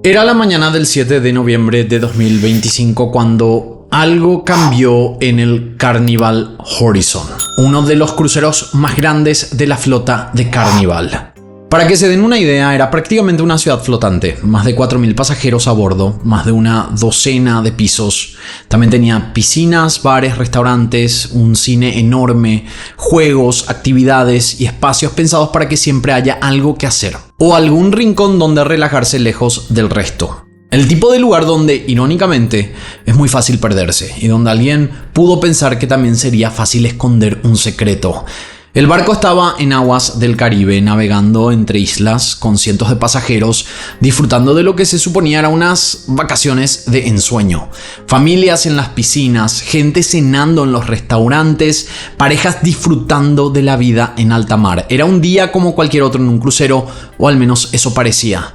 Era la mañana del 7 de noviembre de 2025 cuando algo cambió en el Carnival Horizon, uno de los cruceros más grandes de la flota de Carnival. Para que se den una idea, era prácticamente una ciudad flotante, más de 4.000 pasajeros a bordo, más de una docena de pisos. También tenía piscinas, bares, restaurantes, un cine enorme, juegos, actividades y espacios pensados para que siempre haya algo que hacer, o algún rincón donde relajarse lejos del resto. El tipo de lugar donde, irónicamente, es muy fácil perderse y donde alguien pudo pensar que también sería fácil esconder un secreto. El barco estaba en aguas del Caribe, navegando entre islas con cientos de pasajeros, disfrutando de lo que se suponía eran unas vacaciones de ensueño. Familias en las piscinas, gente cenando en los restaurantes, parejas disfrutando de la vida en alta mar. Era un día como cualquier otro en un crucero, o al menos eso parecía.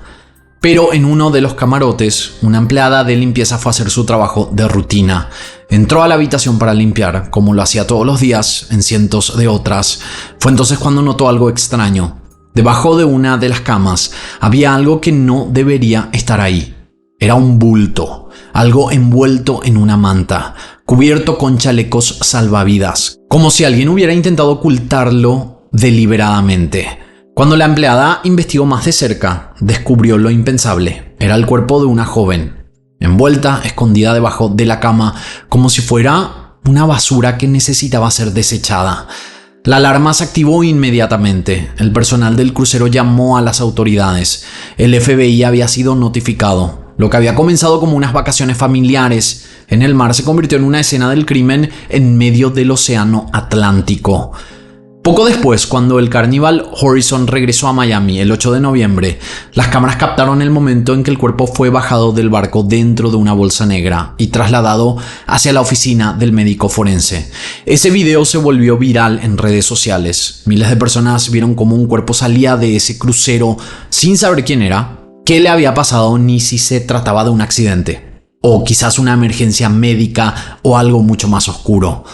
Pero en uno de los camarotes, una empleada de limpieza fue a hacer su trabajo de rutina. Entró a la habitación para limpiar, como lo hacía todos los días en cientos de otras. Fue entonces cuando notó algo extraño. Debajo de una de las camas había algo que no debería estar ahí. Era un bulto, algo envuelto en una manta, cubierto con chalecos salvavidas, como si alguien hubiera intentado ocultarlo deliberadamente. Cuando la empleada investigó más de cerca, descubrió lo impensable. Era el cuerpo de una joven, envuelta, escondida debajo de la cama, como si fuera una basura que necesitaba ser desechada. La alarma se activó inmediatamente. El personal del crucero llamó a las autoridades. El FBI había sido notificado. Lo que había comenzado como unas vacaciones familiares en el mar se convirtió en una escena del crimen en medio del océano Atlántico. Poco después, cuando el Carnival Horizon regresó a Miami el 8 de noviembre, las cámaras captaron el momento en que el cuerpo fue bajado del barco dentro de una bolsa negra y trasladado hacia la oficina del médico forense. Ese video se volvió viral en redes sociales. Miles de personas vieron cómo un cuerpo salía de ese crucero sin saber quién era, qué le había pasado ni si se trataba de un accidente, o quizás una emergencia médica o algo mucho más oscuro.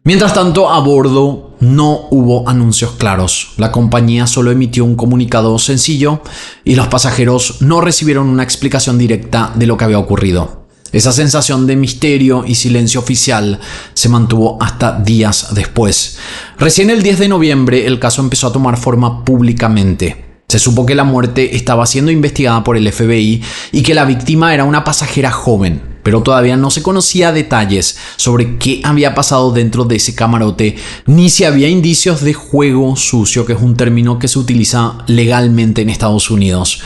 Mientras tanto, a bordo no hubo anuncios claros. La compañía solo emitió un comunicado sencillo y los pasajeros no recibieron una explicación directa de lo que había ocurrido. Esa sensación de misterio y silencio oficial se mantuvo hasta días después. Recién el 10 de noviembre el caso empezó a tomar forma públicamente. Se supo que la muerte estaba siendo investigada por el FBI y que la víctima era una pasajera joven, pero todavía no se conocía detalles sobre qué había pasado dentro de ese camarote, ni si había indicios de juego sucio, que es un término que se utiliza legalmente en Estados Unidos.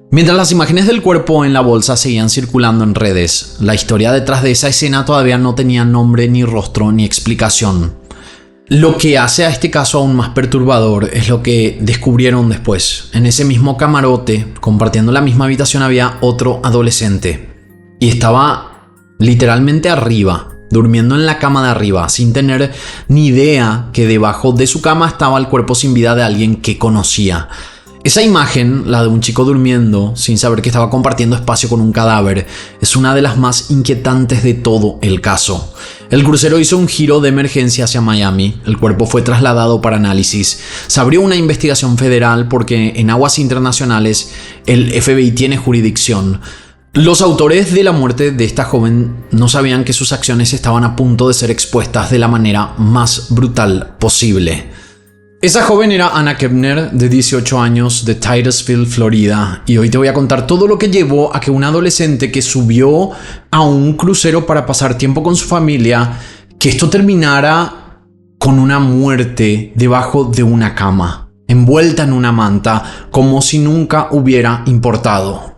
Mientras las imágenes del cuerpo en la bolsa seguían circulando en redes, la historia detrás de esa escena todavía no tenía nombre, ni rostro, ni explicación. Lo que hace a este caso aún más perturbador es lo que descubrieron después. En ese mismo camarote, compartiendo la misma habitación, había otro adolescente. Y estaba literalmente arriba, durmiendo en la cama de arriba, sin tener ni idea que debajo de su cama estaba el cuerpo sin vida de alguien que conocía. Esa imagen, la de un chico durmiendo sin saber que estaba compartiendo espacio con un cadáver, es una de las más inquietantes de todo el caso. El crucero hizo un giro de emergencia hacia Miami, el cuerpo fue trasladado para análisis, se abrió una investigación federal porque en aguas internacionales el FBI tiene jurisdicción. Los autores de la muerte de esta joven no sabían que sus acciones estaban a punto de ser expuestas de la manera más brutal posible. Esa joven era Anna Kepner, de 18 años, de Titusville, Florida, y hoy te voy a contar todo lo que llevó a que un adolescente que subió a un crucero para pasar tiempo con su familia, que esto terminara con una muerte debajo de una cama, envuelta en una manta, como si nunca hubiera importado.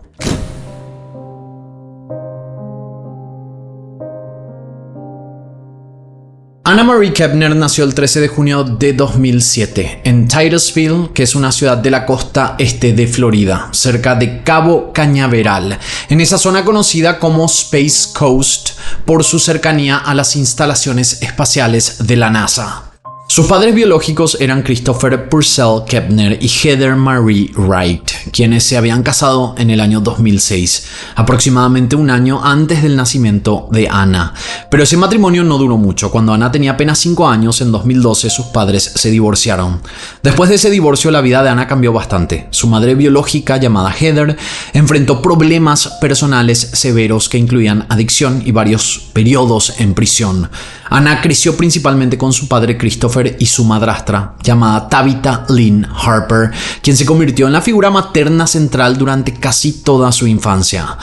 Anna Marie Kepner nació el 13 de junio de 2007 en Titusville, que es una ciudad de la costa este de Florida, cerca de Cabo Cañaveral, en esa zona conocida como Space Coast por su cercanía a las instalaciones espaciales de la NASA. Sus padres biológicos eran Christopher Purcell Kepner y Heather Marie Wright, quienes se habían casado en el año 2006, aproximadamente un año antes del nacimiento de Anna. Pero ese matrimonio no duró mucho. Cuando Anna tenía apenas 5 años, en 2012, sus padres se divorciaron. Después de ese divorcio, la vida de Anna cambió bastante. Su madre biológica, llamada Heather, enfrentó problemas personales severos que incluían adicción y varios periodos en prisión. Anna creció principalmente con su padre Christopher y su madrastra, llamada Tabitha Lynn Harper, quien se convirtió en la figura materna central durante casi toda su infancia.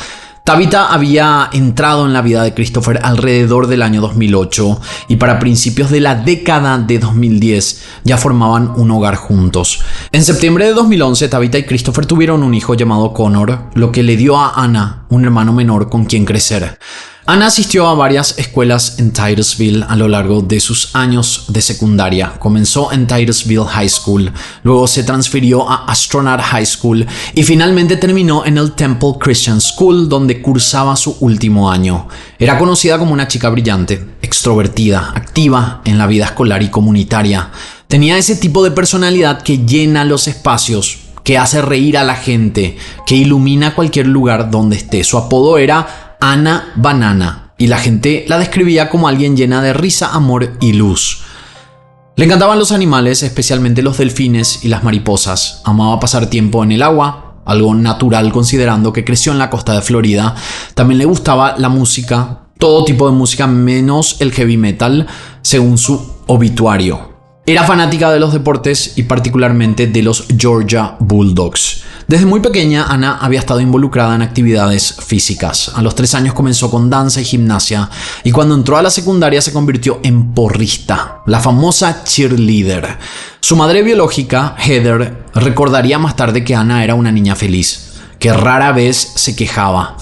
Tabitha había entrado en la vida de Christopher alrededor del año 2008 y para principios de la década de 2010 ya formaban un hogar juntos. En septiembre de 2011, Tabitha y Christopher tuvieron un hijo llamado Connor, lo que le dio a Anna un hermano menor con quien crecer. Anna asistió a varias escuelas en Titusville a lo largo de sus años de secundaria. Comenzó en Titusville High School, luego se transfirió a Astronaut High School y finalmente terminó en el Temple Christian School, donde cursaba su último año. Era conocida como una chica brillante, extrovertida, activa en la vida escolar y comunitaria. Tenía ese tipo de personalidad que llena los espacios, que hace reír a la gente, que ilumina cualquier lugar donde esté. Su apodo era Anna Banana y la gente la describía como alguien llena de risa, amor y luz. Le encantaban los animales, especialmente los delfines y las mariposas. Amaba pasar tiempo en el agua, algo natural considerando que creció en la costa de Florida. También le gustaba la música, todo tipo de música menos el heavy metal, según su obituario. Era fanática de los deportes y particularmente de los Georgia Bulldogs. Desde muy pequeña, Anna había estado involucrada en actividades físicas. A los 3 años comenzó con danza y gimnasia y cuando entró a la secundaria se convirtió en porrista, la famosa cheerleader. Su madre biológica, Heather, recordaría más tarde que Anna era una niña feliz, que rara vez se quejaba,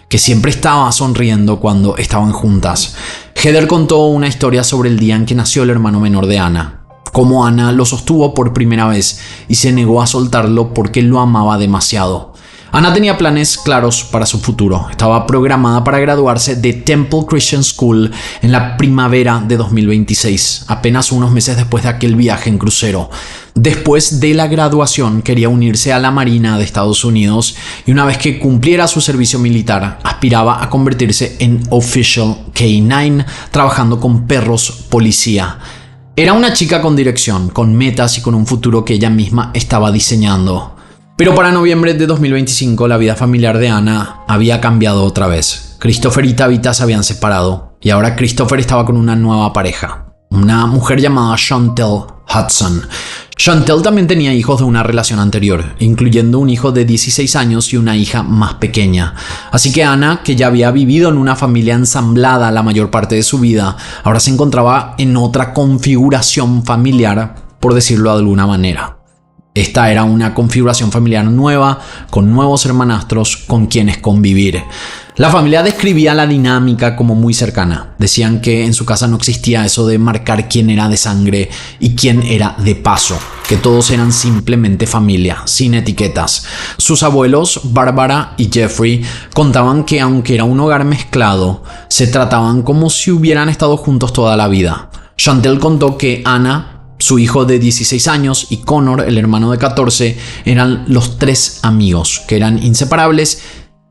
que siempre estaba sonriendo cuando estaban juntas. Heather contó una historia sobre el día en que nació el hermano menor de Anna. Cómo Anna lo sostuvo por primera vez y se negó a soltarlo porque lo amaba demasiado. Anna tenía planes claros para su futuro. Estaba programada para graduarse de Temple Christian School en la primavera de 2026, apenas unos meses después de aquel viaje en crucero. Después de la graduación quería unirse a la Marina de Estados Unidos y una vez que cumpliera su servicio militar, aspiraba a convertirse en Official K-9, trabajando con perros policía. Era una chica con dirección, con metas y con un futuro que ella misma estaba diseñando. Pero para noviembre de 2025 la vida familiar de Anna había cambiado otra vez. Christopher y Tabitha se habían separado y ahora Christopher estaba con una nueva pareja, una mujer llamada Chantel Hudson. Chantel también tenía hijos de una relación anterior, incluyendo un hijo de 16 años y una hija más pequeña. Así que Anna, que ya había vivido en una familia ensamblada la mayor parte de su vida, ahora se encontraba en otra configuración familiar, por decirlo de alguna manera. Esta era una configuración familiar nueva, con nuevos hermanastros con quienes convivir. La familia describía la dinámica como muy cercana. Decían que en su casa no existía eso de marcar quién era de sangre y quién era de paso, que todos eran simplemente familia, sin etiquetas. Sus abuelos, Barbara y Jeffrey, contaban que aunque era un hogar mezclado, se trataban como si hubieran estado juntos toda la vida. Chantel contó que Anna, su hijo de 16 años, y Connor, el hermano de 14, eran los 3 amigos, que eran inseparables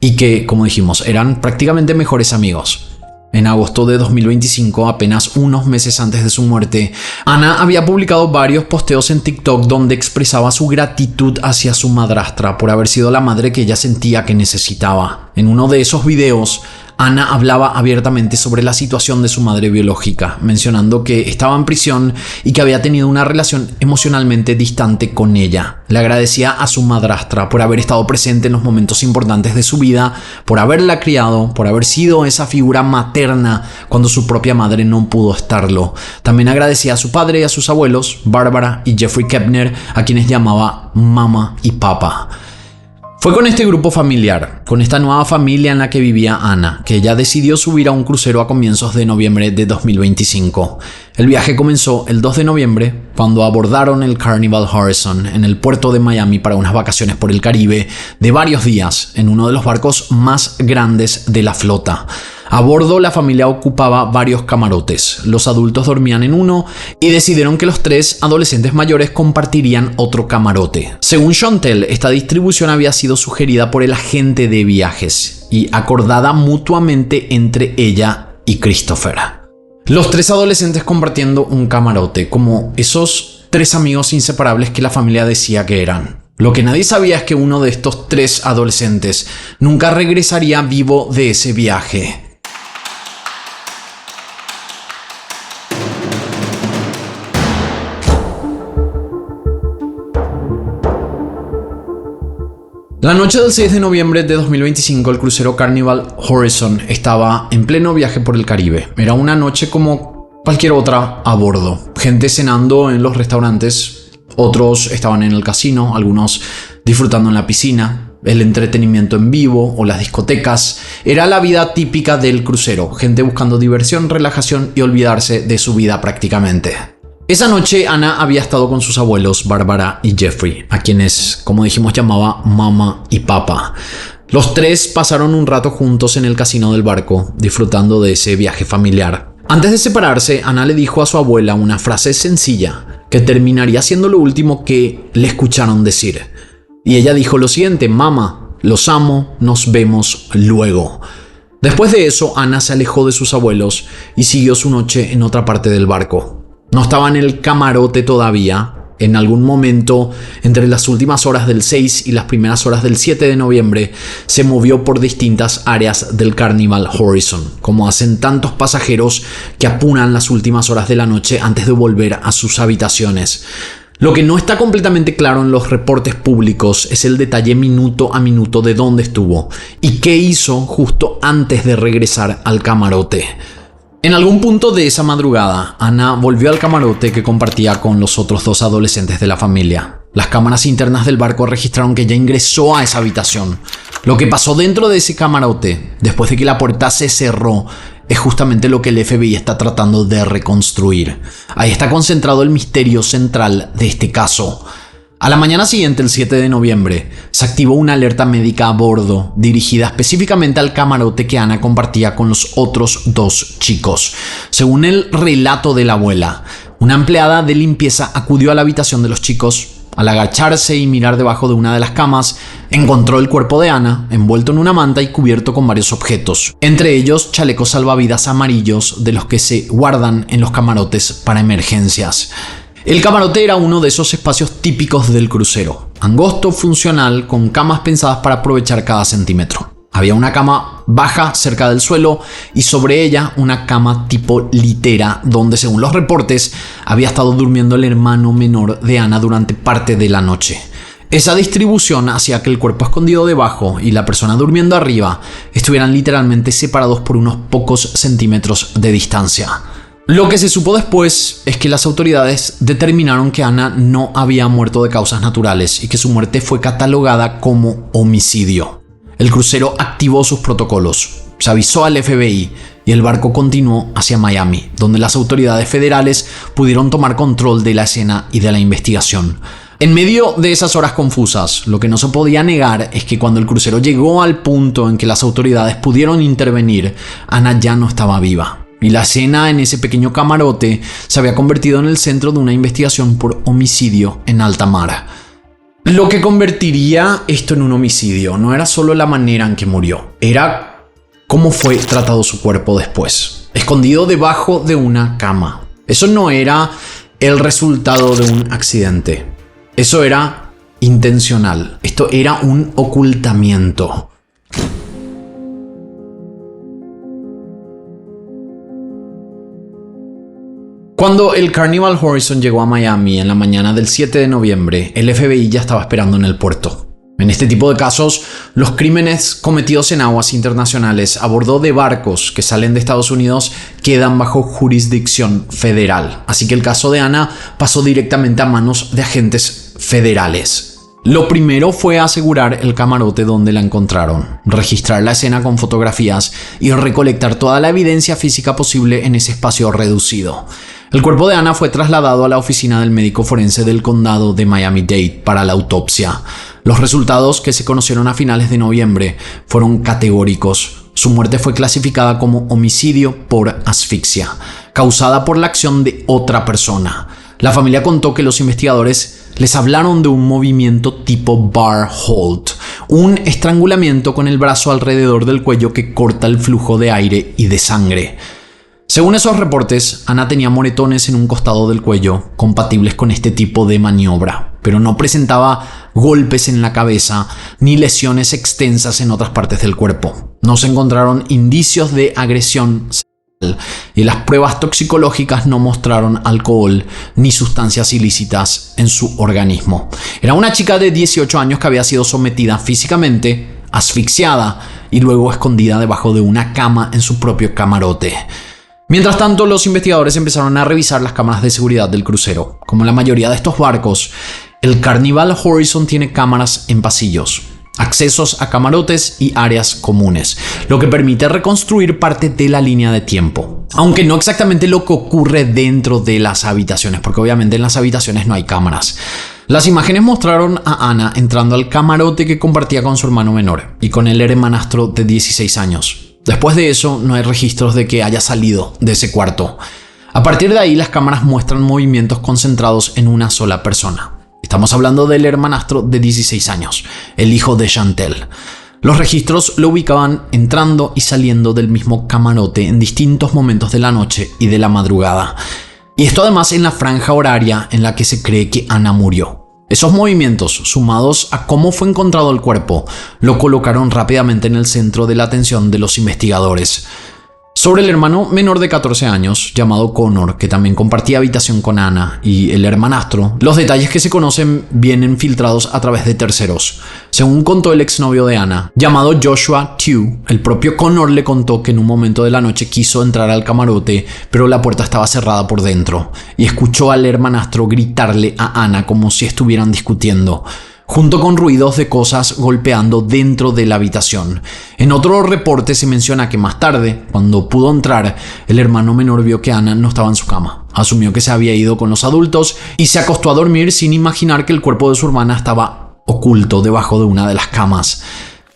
y que, como dijimos, eran prácticamente mejores amigos. En agosto de 2025, apenas unos meses antes de su muerte, Anna había publicado varios posteos en TikTok donde expresaba su gratitud hacia su madrastra por haber sido la madre que ella sentía que necesitaba. En uno de esos videos, Anna hablaba abiertamente sobre la situación de su madre biológica, mencionando que estaba en prisión y que había tenido una relación emocionalmente distante con ella. Le agradecía a su madrastra por haber estado presente en los momentos importantes de su vida, por haberla criado, por haber sido esa figura materna cuando su propia madre no pudo estarlo. También agradecía a su padre y a sus abuelos, Barbara y Jeffrey Kepner, a quienes llamaba mamá y papá. Fue con este grupo familiar, con esta nueva familia en la que vivía Anna, que ella decidió subir a un crucero a comienzos de noviembre de 2025. El viaje comenzó el 2 de noviembre, cuando abordaron el Carnival Horizon en el puerto de Miami para unas vacaciones por el Caribe de varios días en uno de los barcos más grandes de la flota. A bordo, la familia ocupaba varios camarotes. Los adultos dormían en uno y decidieron que los 3 adolescentes mayores compartirían otro camarote. Según Chantel, esta distribución había sido sugerida por el agente de viajes y acordada mutuamente entre ella y Christopher. Los 3 adolescentes compartiendo un camarote, como esos 3 amigos inseparables que la familia decía que eran. Lo que nadie sabía es que uno de estos 3 adolescentes nunca regresaría vivo de ese viaje. La noche del 6 de noviembre de 2025, el crucero Carnival Horizon estaba en pleno viaje por el Caribe. Era una noche como cualquier otra a bordo. Gente cenando en los restaurantes, otros estaban en el casino, algunos disfrutando en la piscina, el entretenimiento en vivo o las discotecas. Era la vida típica del crucero, gente buscando diversión, relajación y olvidarse de su vida prácticamente. Esa noche Anna había estado con sus abuelos Bárbara y Jeffrey, a quienes, como dijimos, llamaba mamá y papá. Los 3 pasaron un rato juntos en el casino del barco, disfrutando de ese viaje familiar. Antes de separarse, Anna le dijo a su abuela una frase sencilla que terminaría siendo lo último que le escucharon decir. Y ella dijo lo siguiente: mamá, los amo, nos vemos luego. Después de eso, Anna se alejó de sus abuelos y siguió su noche en otra parte del barco. No estaba en el camarote todavía. En algún momento, entre las últimas horas del 6 y las primeras horas del 7 de noviembre, se movió por distintas áreas del Carnival Horizon, como hacen tantos pasajeros que apuran las últimas horas de la noche antes de volver a sus habitaciones. Lo que no está completamente claro en los reportes públicos es el detalle minuto a minuto de dónde estuvo y qué hizo justo antes de regresar al camarote. En algún punto de esa madrugada, Anna volvió al camarote que compartía con los otros 2 adolescentes de la familia. Las cámaras internas del barco registraron que ella ingresó a esa habitación. Lo que pasó dentro de ese camarote, después de que la puerta se cerró, es justamente lo que el FBI está tratando de reconstruir. Ahí está concentrado el misterio central de este caso. A la mañana siguiente, el 7 de noviembre, se activó una alerta médica a bordo, dirigida específicamente al camarote que Anna compartía con los otros 2 chicos. Según el relato de la abuela, una empleada de limpieza acudió a la habitación de los chicos. Al agacharse y mirar debajo de una de las camas, encontró el cuerpo de Anna, envuelto en una manta y cubierto con varios objetos, entre ellos chalecos salvavidas amarillos de los que se guardan en los camarotes para emergencias. El camarote era uno de esos espacios típicos del crucero, angosto, funcional, con camas pensadas para aprovechar cada centímetro. Había una cama baja cerca del suelo y sobre ella una cama tipo litera donde, según los reportes, había estado durmiendo el hermano menor de Anna durante parte de la noche. Esa distribución hacía que el cuerpo escondido debajo y la persona durmiendo arriba estuvieran literalmente separados por unos pocos centímetros de distancia. Lo que se supo después es que las autoridades determinaron que Anna no había muerto de causas naturales y que su muerte fue catalogada como homicidio. El crucero activó sus protocolos, se avisó al FBI y el barco continuó hacia Miami, donde las autoridades federales pudieron tomar control de la escena y de la investigación. En medio de esas horas confusas, lo que no se podía negar es que cuando el crucero llegó al punto en que las autoridades pudieron intervenir, Anna ya no estaba viva. Y la escena en ese pequeño camarote se había convertido en el centro de una investigación por homicidio en alta mar. Lo que convertiría esto en un homicidio no era solo la manera en que murió, era cómo fue tratado su cuerpo después, escondido debajo de una cama. Eso no era el resultado de un accidente, eso era intencional, esto era un ocultamiento. Cuando el Carnival Horizon llegó a Miami en la mañana del 7 de noviembre, el FBI ya estaba esperando en el puerto. En este tipo de casos, los crímenes cometidos en aguas internacionales a bordo de barcos que salen de Estados Unidos quedan bajo jurisdicción federal. Así que el caso de Anna pasó directamente a manos de agentes federales. Lo primero fue asegurar el camarote donde la encontraron, registrar la escena con fotografías y recolectar toda la evidencia física posible en ese espacio reducido. El cuerpo de Anna fue trasladado a la oficina del médico forense del condado de Miami-Dade para la autopsia. Los resultados, que se conocieron a finales de noviembre, fueron categóricos. Su muerte fue clasificada como homicidio por asfixia, causada por la acción de otra persona. La familia contó que los investigadores les hablaron de un movimiento tipo bar hold, un estrangulamiento con el brazo alrededor del cuello que corta el flujo de aire y de sangre. Según esos reportes, Anna tenía moretones en un costado del cuello compatibles con este tipo de maniobra, pero no presentaba golpes en la cabeza ni lesiones extensas en otras partes del cuerpo. No se encontraron indicios de agresión y las pruebas toxicológicas no mostraron alcohol ni sustancias ilícitas en su organismo. Era una chica de 18 años que había sido sometida físicamente, asfixiada y luego escondida debajo de una cama en su propio camarote. Mientras tanto, los investigadores empezaron a revisar las cámaras de seguridad del crucero. Como la mayoría de estos barcos, el Carnival Horizon tiene cámaras en pasillos, accesos a camarotes y áreas comunes, lo que permite reconstruir parte de la línea de tiempo. Aunque no exactamente lo que ocurre dentro de las habitaciones, porque obviamente en las habitaciones no hay cámaras. Las imágenes mostraron a Anna entrando al camarote que compartía con su hermano menor y con el hermanastro de 16 años. Después de eso, no hay registros de que haya salido de ese cuarto. A partir de ahí, las cámaras muestran movimientos concentrados en una sola persona. Estamos hablando del hermanastro de 16 años, el hijo de Chantel. Los registros lo ubicaban entrando y saliendo del mismo camarote en distintos momentos de la noche y de la madrugada. Y esto además en la franja horaria en la que se cree que Anna murió. Esos movimientos, sumados a cómo fue encontrado el cuerpo, lo colocaron rápidamente en el centro de la atención de los investigadores. Sobre el hermano menor de 14 años, llamado Connor, que también compartía habitación con Anna y el hermanastro, los detalles que se conocen vienen filtrados a través de terceros. Según contó el exnovio de Anna, llamado Joshua Tew, el propio Connor le contó que en un momento de la noche quiso entrar al camarote, pero la puerta estaba cerrada por dentro, y escuchó al hermanastro gritarle a Anna como si estuvieran discutiendo, junto con ruidos de cosas golpeando dentro de la habitación. En otro reporte se menciona que más tarde, cuando pudo entrar, el hermano menor vio que Anna no estaba en su cama. Asumió que se había ido con los adultos y se acostó a dormir sin imaginar que el cuerpo de su hermana estaba oculto debajo de una de las camas.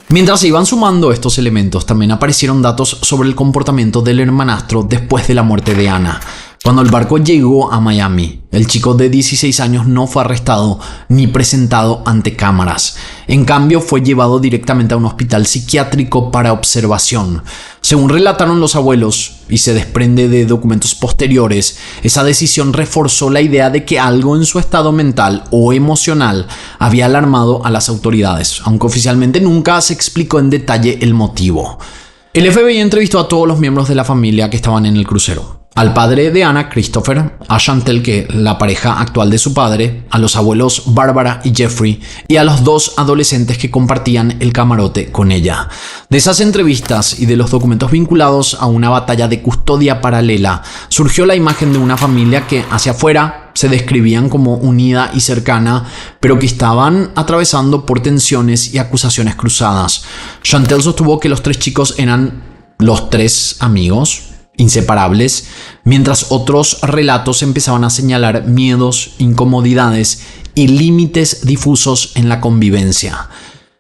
Mientras se iban sumando estos elementos, también aparecieron datos sobre el comportamiento del hermanastro después de la muerte de Anna. Cuando el barco llegó a Miami, el chico de 16 años no fue arrestado ni presentado ante cámaras. En cambio, fue llevado directamente a un hospital psiquiátrico para observación. Según relataron los abuelos, y se desprende de documentos posteriores, esa decisión reforzó la idea de que algo en su estado mental o emocional había alarmado a las autoridades, aunque oficialmente nunca se explicó en detalle el motivo. El FBI entrevistó a todos los miembros de la familia que estaban en el crucero. Al padre de Anna, Christopher, a Chantel, que la pareja actual de su padre, a los abuelos Barbara y Jeffrey, y a los dos adolescentes que compartían el camarote con ella. De esas entrevistas y de los documentos vinculados a una batalla de custodia paralela, surgió la imagen de una familia que hacia afuera se describían como unida y cercana, pero que estaban atravesando por tensiones y acusaciones cruzadas. Chantel sostuvo que los tres chicos eran los tres amigos inseparables, mientras otros relatos empezaban a señalar miedos, incomodidades y límites difusos en la convivencia.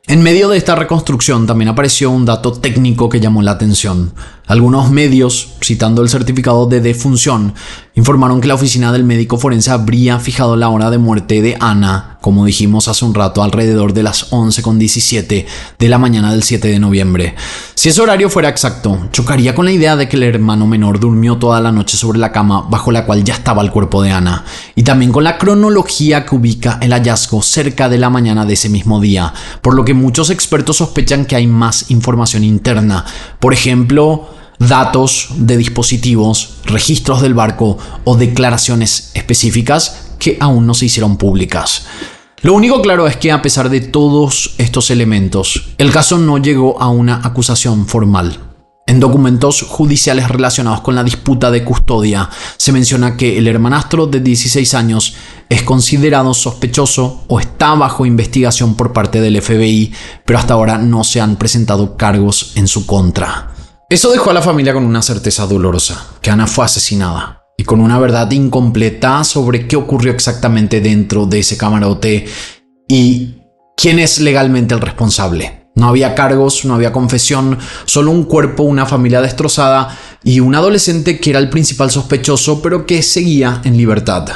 En medio de esta reconstrucción también apareció un dato técnico que llamó la atención. Algunos medios, citando el certificado de defunción, informaron que la oficina del médico forense habría fijado la hora de muerte de Anna, como dijimos hace un rato, alrededor de las 11:17 de la mañana del 7 de noviembre. Si ese horario fuera exacto, chocaría con la idea de que el hermano menor durmió toda la noche sobre la cama bajo la cual ya estaba el cuerpo de Anna, y también con la cronología que ubica el hallazgo cerca de la mañana de ese mismo día, por lo que muchos expertos sospechan que hay más información interna. Por ejemplo, datos de dispositivos, registros del barco o declaraciones específicas que aún no se hicieron públicas. Lo único claro es que a pesar de todos estos elementos, el caso no llegó a una acusación formal. En documentos judiciales relacionados con la disputa de custodia, se menciona que el hermanastro de 16 años es considerado sospechoso o está bajo investigación por parte del FBI, pero hasta ahora no se han presentado cargos en su contra. Eso dejó a la familia con una certeza dolorosa, que Anna fue asesinada, y con una verdad incompleta sobre qué ocurrió exactamente dentro de ese camarote y quién es legalmente el responsable. No había cargos, no había confesión, solo un cuerpo, una familia destrozada y un adolescente que era el principal sospechoso, pero que seguía en libertad.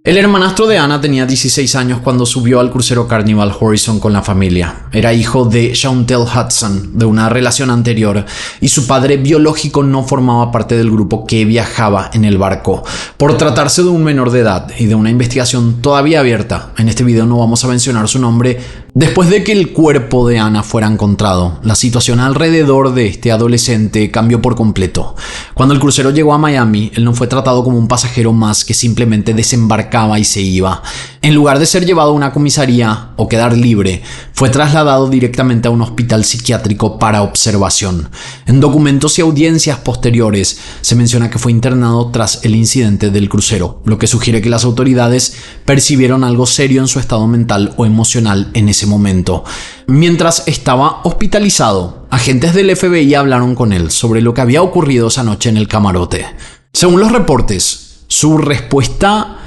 El hermanastro de Anna tenía 16 años cuando subió al crucero Carnival Horizon con la familia. Era hijo de Chantel Hudson, de una relación anterior, y su padre biológico no formaba parte del grupo que viajaba en el barco. Por tratarse de un menor de edad y de una investigación todavía abierta, en este video no vamos a mencionar su nombre, después de que el cuerpo de Anna fuera encontrado, la situación alrededor de este adolescente cambió por completo. Cuando el crucero llegó a Miami, él no fue tratado como un pasajero más que simplemente desembarcaba y se iba. En lugar de ser llevado a una comisaría o quedar libre, fue trasladado directamente a un hospital psiquiátrico para observación. En documentos y audiencias posteriores se menciona que fue internado tras el incidente del crucero, lo que sugiere que las autoridades percibieron algo serio en su estado mental o emocional en ese momento. Mientras estaba hospitalizado, agentes del FBI hablaron con él sobre lo que había ocurrido esa noche en el camarote. Según los reportes, su respuesta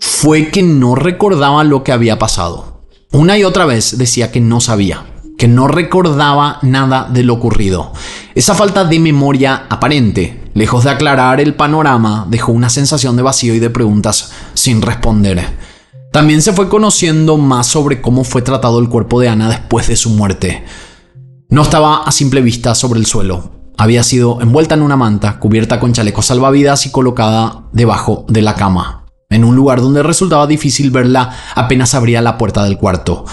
fue que no recordaba lo que había pasado. Una y otra vez decía que no sabía, que no recordaba nada de lo ocurrido. Esa falta de memoria aparente, lejos de aclarar el panorama, dejó una sensación de vacío y de preguntas sin responder. También se fue conociendo más sobre cómo fue tratado el cuerpo de Anna después de su muerte. No estaba a simple vista sobre el suelo. Había sido envuelta en una manta, cubierta con chalecos salvavidas y colocada debajo de la cama, en un lugar donde resultaba difícil verla apenas abría la puerta del cuarto.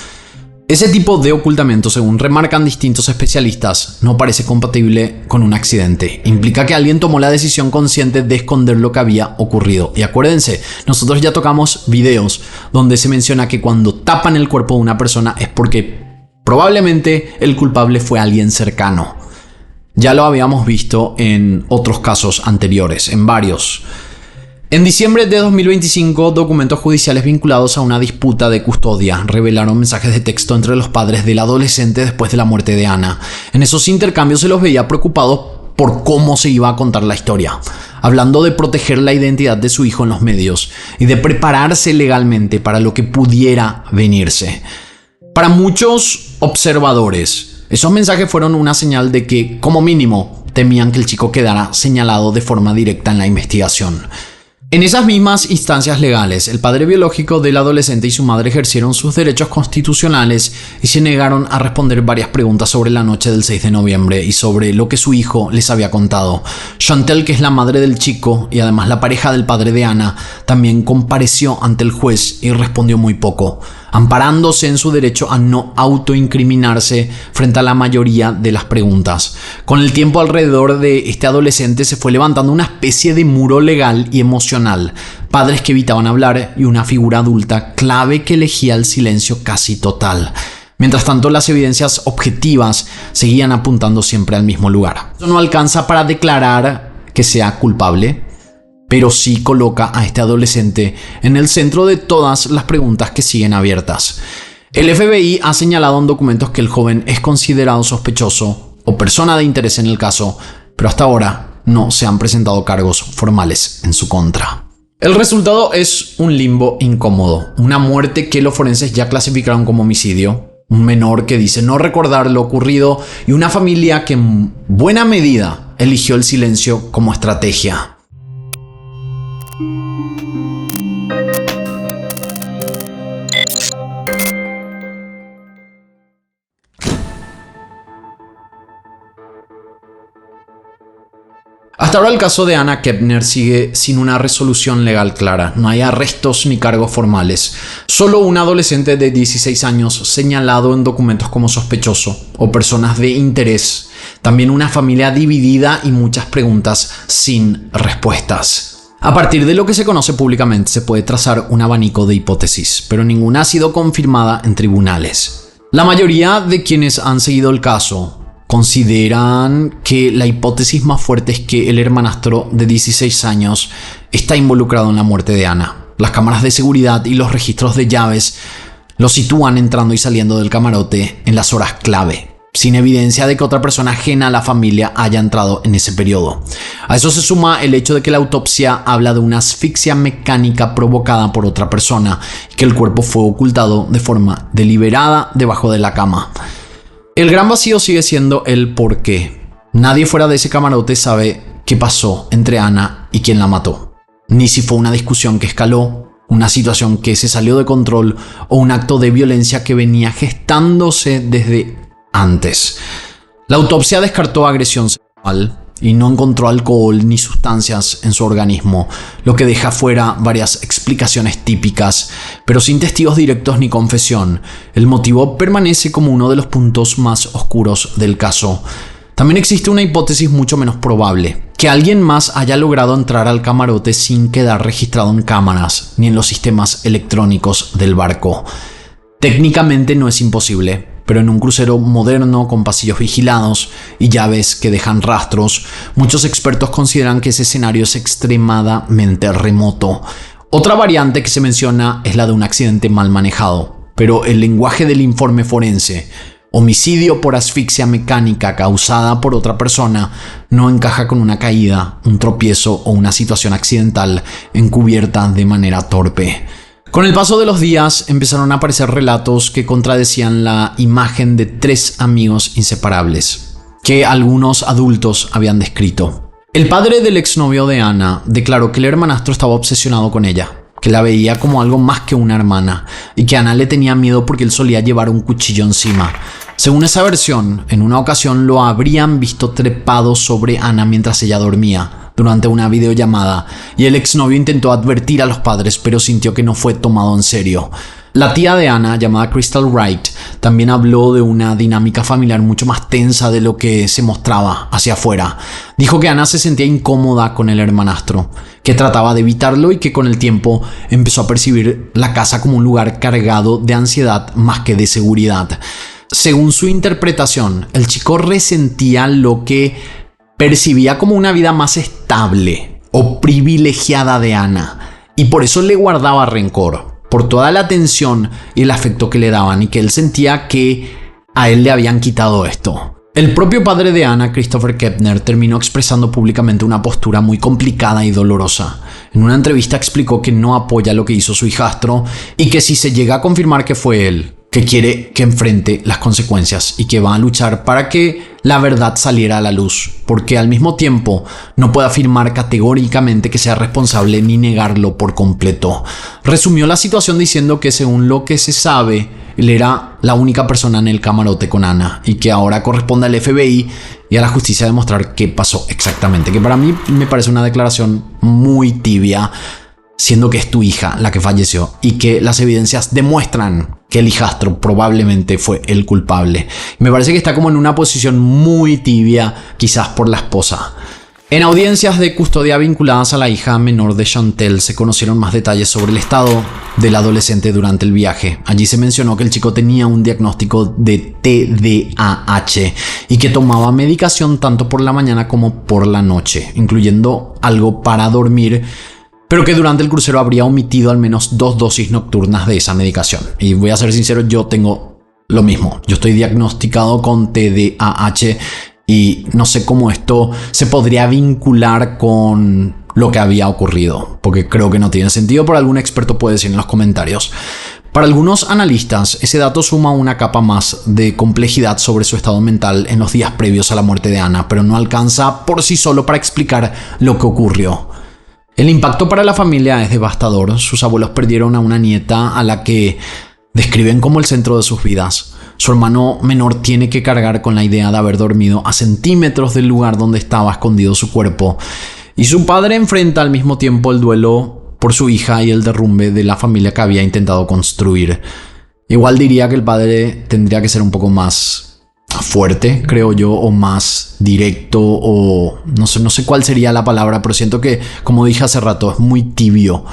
Ese tipo de ocultamiento, según remarcan distintos especialistas, no parece compatible con un accidente. Implica que alguien tomó la decisión consciente de esconder lo que había ocurrido. Y acuérdense, nosotros ya tocamos videos donde se menciona que cuando tapan el cuerpo de una persona es porque probablemente el culpable fue alguien cercano. Ya lo habíamos visto en otros casos anteriores, en varios. En diciembre de 2025, documentos judiciales vinculados a una disputa de custodia revelaron mensajes de texto entre los padres del adolescente después de la muerte de Anna. En esos intercambios se los veía preocupados por cómo se iba a contar la historia, hablando de proteger la identidad de su hijo en los medios y de prepararse legalmente para lo que pudiera venirse. Para muchos observadores, esos mensajes fueron una señal de que, como mínimo, temían que el chico quedara señalado de forma directa en la investigación. En esas mismas instancias legales, el padre biológico del adolescente y su madre ejercieron sus derechos constitucionales y se negaron a responder varias preguntas sobre la noche del 6 de noviembre y sobre lo que su hijo les había contado. Chantel, que es la madre del chico y además la pareja del padre de Anna, también compareció ante el juez y respondió muy poco, amparándose en su derecho a no autoincriminarse frente a la mayoría de las preguntas. Con el tiempo alrededor de este adolescente se fue levantando una especie de muro legal y emocional, padres que evitaban hablar y una figura adulta clave que elegía el silencio casi total. Mientras tanto, las evidencias objetivas seguían apuntando siempre al mismo lugar. Eso no alcanza para declarar que sea culpable, pero sí coloca a este adolescente en el centro de todas las preguntas que siguen abiertas. El FBI ha señalado en documentos que el joven es considerado sospechoso o persona de interés en el caso, pero hasta ahora no se han presentado cargos formales en su contra. El resultado es un limbo incómodo, una muerte que los forenses ya clasificaron como homicidio, un menor que dice no recordar lo ocurrido y una familia que en buena medida eligió el silencio como estrategia. Hasta ahora el caso de Anna Kepner sigue sin una resolución legal clara. No hay arrestos ni cargos formales. Solo un adolescente de 16 años señalado en documentos como sospechoso o personas de interés. También una familia dividida y muchas preguntas sin respuestas. A partir de lo que se conoce públicamente se puede trazar un abanico de hipótesis, pero ninguna ha sido confirmada en tribunales. La mayoría de quienes han seguido el caso consideran que la hipótesis más fuerte es que el hermanastro de 16 años está involucrado en la muerte de Anna. Las cámaras de seguridad y los registros de llaves lo sitúan entrando y saliendo del camarote en las horas clave. sin evidencia de que otra persona ajena a la familia haya entrado en ese periodo. A eso se suma el hecho de que la autopsia habla de una asfixia mecánica provocada por otra persona y que el cuerpo fue ocultado de forma deliberada debajo de la cama. El gran vacío sigue siendo el por qué. Nadie fuera de ese camarote sabe qué pasó entre Ana y quién la mató, ni si fue una discusión que escaló, una situación que se salió de control o un acto de violencia que venía gestándose desde antes. La autopsia descartó agresión sexual y no encontró alcohol ni sustancias en su organismo, lo que deja fuera varias explicaciones típicas, pero sin testigos directos ni confesión. El motivo permanece como uno de los puntos más oscuros del caso. También existe una hipótesis mucho menos probable, que alguien más haya logrado entrar al camarote sin quedar registrado en cámaras ni en los sistemas electrónicos del barco. Técnicamente no es imposible, pero en un crucero moderno con pasillos vigilados y llaves que dejan rastros, muchos expertos consideran que ese escenario es extremadamente remoto. Otra variante que se menciona es la de un accidente mal manejado, pero el lenguaje del informe forense, homicidio por asfixia mecánica causada por otra persona, no encaja con una caída, un tropiezo o una situación accidental encubierta de manera torpe. Con el paso de los días empezaron a aparecer relatos que contradecían la imagen de tres amigos inseparables, que algunos adultos habían descrito. El padre del exnovio de Ana declaró que el hermanastro estaba obsesionado con ella, que la veía como algo más que una hermana y que Ana le tenía miedo porque él solía llevar un cuchillo encima. Según esa versión, en una ocasión lo habrían visto trepado sobre Ana mientras ella dormía durante una videollamada y el exnovio intentó advertir a los padres, pero sintió que no fue tomado en serio. La tía de Ana, llamada Crystal Wright, también habló de una dinámica familiar mucho más tensa de lo que se mostraba hacia afuera. Dijo que Ana se sentía incómoda con el hermanastro, que trataba de evitarlo y que con el tiempo empezó a percibir la casa como un lugar cargado de ansiedad más que de seguridad. Según su interpretación, el chico resentía lo que percibía como una vida más estable o privilegiada de Ana y por eso le guardaba rencor, por toda la atención y el afecto que le daban y que él sentía que a él le habían quitado esto. El propio padre de Ana, Christopher Kepner, terminó expresando públicamente una postura muy complicada y dolorosa. En una entrevista explicó que no apoya lo que hizo su hijastro y que si se llega a confirmar que fue él, que quiere que enfrente las consecuencias y que va a luchar para que la verdad saliera a la luz, porque al mismo tiempo no puede afirmar categóricamente que sea responsable ni negarlo por completo. Resumió la situación diciendo que según lo que se sabe, él era la única persona en el camarote con Ana y que ahora corresponde al FBI y a la justicia demostrar qué pasó exactamente, que para mí me parece una declaración muy tibia, siendo que es tu hija la que falleció y que las evidencias demuestran que el hijastro probablemente fue el culpable. Me parece que está como en una posición muy tibia, quizás por la esposa. En audiencias de custodia vinculadas a la hija menor de Chantel se conocieron más detalles sobre el estado del adolescente durante el viaje. Allí se mencionó que el chico tenía un diagnóstico de TDAH y que tomaba medicación tanto por la mañana como por la noche, incluyendo algo para dormir, pero que durante el crucero habría omitido al menos 2 dosis nocturnas de esa medicación. Y voy a ser sincero, yo tengo lo mismo. Yo estoy diagnosticado con TDAH y no sé cómo esto se podría vincular con lo que había ocurrido, porque creo que no tiene sentido, pero algún experto puede decir en los comentarios. Para algunos analistas, ese dato suma una capa más de complejidad sobre su estado mental en los días previos a la muerte de Ana, pero no alcanza por sí solo para explicar lo que ocurrió. El impacto para la familia es devastador. Sus abuelos perdieron a una nieta a la que describen como el centro de sus vidas. Su hermano menor tiene que cargar con la idea de haber dormido a centímetros del lugar donde estaba escondido su cuerpo. Y su padre enfrenta al mismo tiempo el duelo por su hija y el derrumbe de la familia que había intentado construir. Igual diría que el padre tendría que ser un poco más fuerte, creo yo, o más directo, o no sé cuál sería la palabra, pero siento que, como dije hace rato, es muy tibio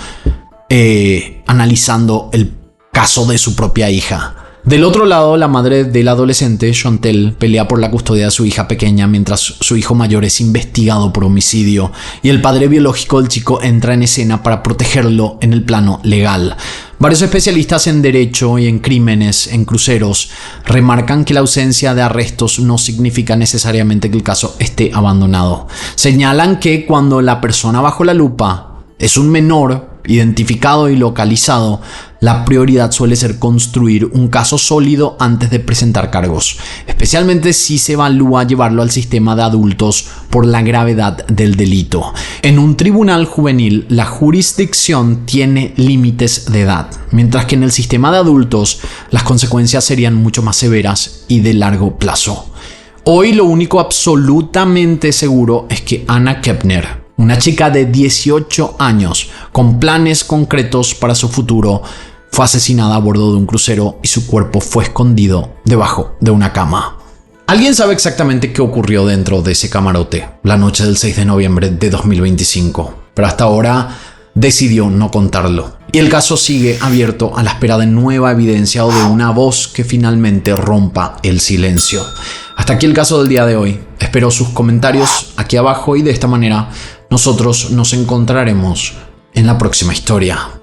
analizando el caso de su propia hija. Del otro lado, la madre del adolescente, Chantel, pelea por la custodia de su hija pequeña mientras su hijo mayor es investigado por homicidio y el padre biológico del chico entra en escena para protegerlo en el plano legal. Varios especialistas en derecho y en crímenes en cruceros remarcan que la ausencia de arrestos no significa necesariamente que el caso esté abandonado. Señalan que cuando la persona bajo la lupa es un menor identificado y localizado, la prioridad suele ser construir un caso sólido antes de presentar cargos, especialmente si se evalúa llevarlo al sistema de adultos por la gravedad del delito. En un tribunal juvenil, la jurisdicción tiene límites de edad, mientras que en el sistema de adultos las consecuencias serían mucho más severas y de largo plazo. Hoy lo único absolutamente seguro es que Anna Kepner, una chica de 18 años con planes concretos para su futuro, fue asesinada a bordo de un crucero y su cuerpo fue escondido debajo de una cama. ¿Alguien sabe exactamente qué ocurrió dentro de ese camarote la noche del 6 de noviembre de 2025? Pero hasta ahora decidió no contarlo. Y el caso sigue abierto a la espera de nueva evidencia o de una voz que finalmente rompa el silencio. Hasta aquí el caso del día de hoy. Espero sus comentarios aquí abajo y de esta manera nosotros nos encontraremos en la próxima historia.